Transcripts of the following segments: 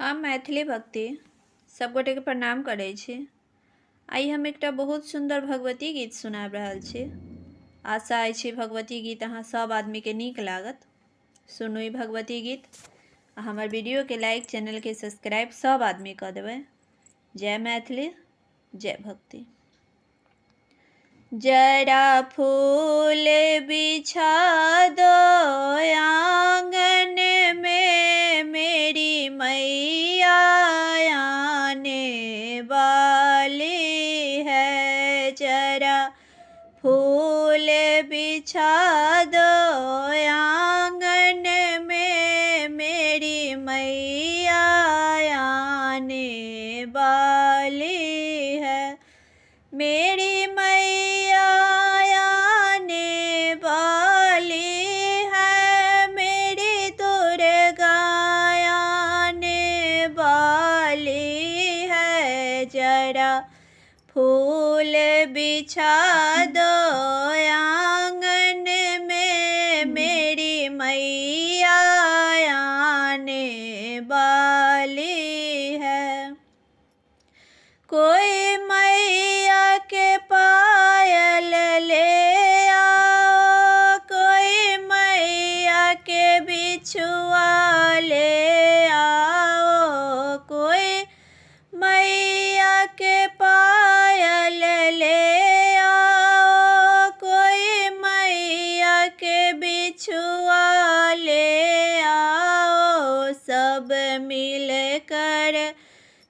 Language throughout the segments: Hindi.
हम मैथिली भक्ति सब गोटे के प्रणाम करै छी। आई हम एकटा बहुत सुंदर भगवती गीत सुनाब रहल छी। आशा अछि भगवती गीत अहाँ सब आदमी के नीक लागत। सुनू ई भगवती गीत। हमर वीडियो के लाइक, चैनल के सब्सक्राइब सब आदमी कर देबै। जय मैथिली, जय भक्ति। जरा फूल बिछा दो आंगन में, मेरी मैया आने वाली है। जरा फूल बिछा दो आंगन में, मेरी मैया आने वाली है। मेरी मैया आने वाली है, मेरी दुर्गा आने वाली है। जरा फूल बिछा दो आंगन में, मेरी मैया आने वाली है। कोई मैया के पायल ले आओ, कोई मैया के बिछुआ ले आओ, कोई मैया के पायल ले आओ, कोई मैया के बिछुआ ले आओ। सब मिल कर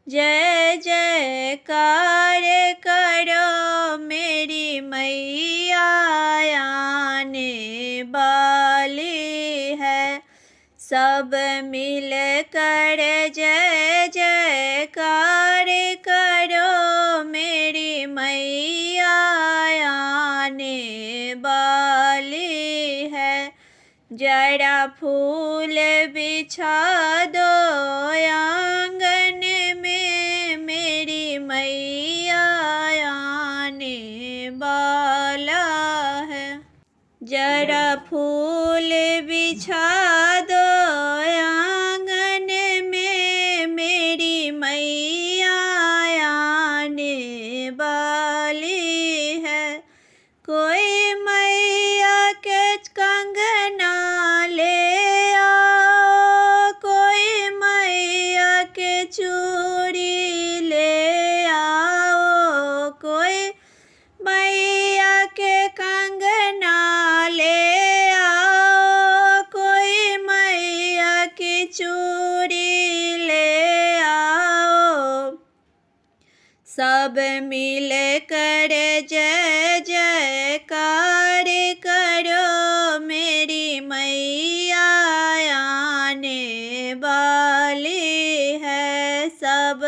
जय जयकार करो, मेरी मैया आने वाली है। सब मिल कर जय जयकार करो, मेरी मैया आने वाली है। जरा फूल बिछा दो आंगन में, मेरी मैया आने वाला है। जरा फूल बिछा दो आंगन में, मेरी मैया आने वाली है। कोई मैया के कंगना ले आओ, कोई मैया के चूड़ी ले आओ, कोई मैया के कंगना ले आओ, कोई मैया की चूड़ी ले आओ। सब मिल कर जय जयकार करो, मेरी मैया आने वाली है। सब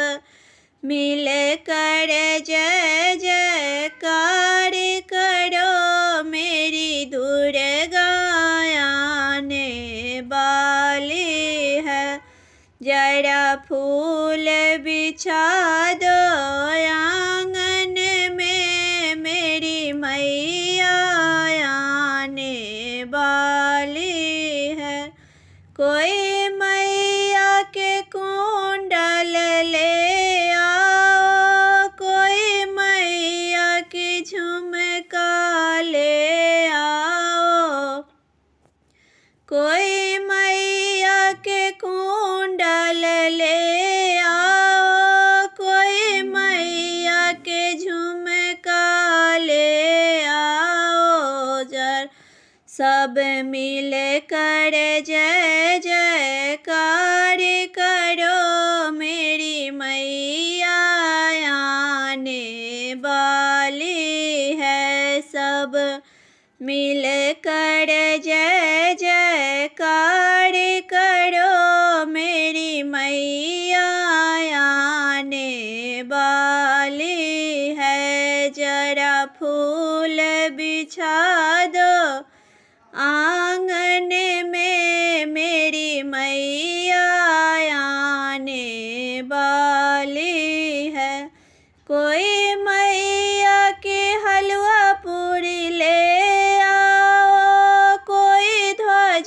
मिल कर जय जयकार करो, मेरी दुर्गा आने वाली है। जरा फूल बिछा दो आंगन में, मेरी मैया आने वाली है। कोई मैया के कुंडल ले आओ, कोई मैया की झुमका ले आओ, कोई मैया के कुंडल ले आओ, कोई मैया के झुमका ले आओ। जर सब मिल कर जय जयकार करो, मेरी मैया आने वाली है। सब मिल कर जय जयकार करो, मेरी मैया आने वाली है। जरा फूल बिछा दो आंगन में, मेरी मैया आने वाली है। कोई मैया के हलवा पूरी ले आओ, कोई ध्वज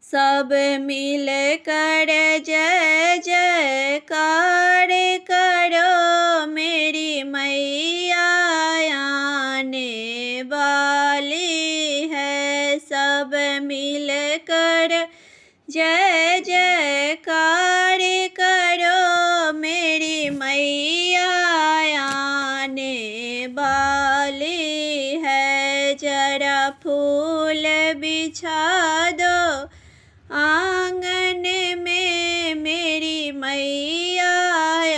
सब मिल कर जय जयकार करो, मेरी मैया आने वाली है। सब मिल कर जय जयकार करो, मेरी मैया आने वाली है। जरा फूल बिछा दो आंगन में, मेरी मैया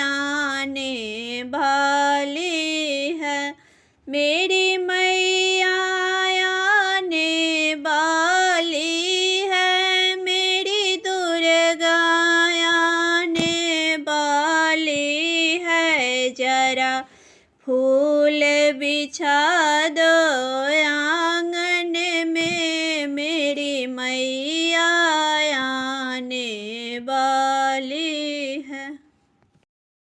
आने वाली है। मेरी मैया आने वाली है, मेरी दुर्गा आने वाली है। जरा फूल बिछा दो आंगन में, मेरी मैया आने वाली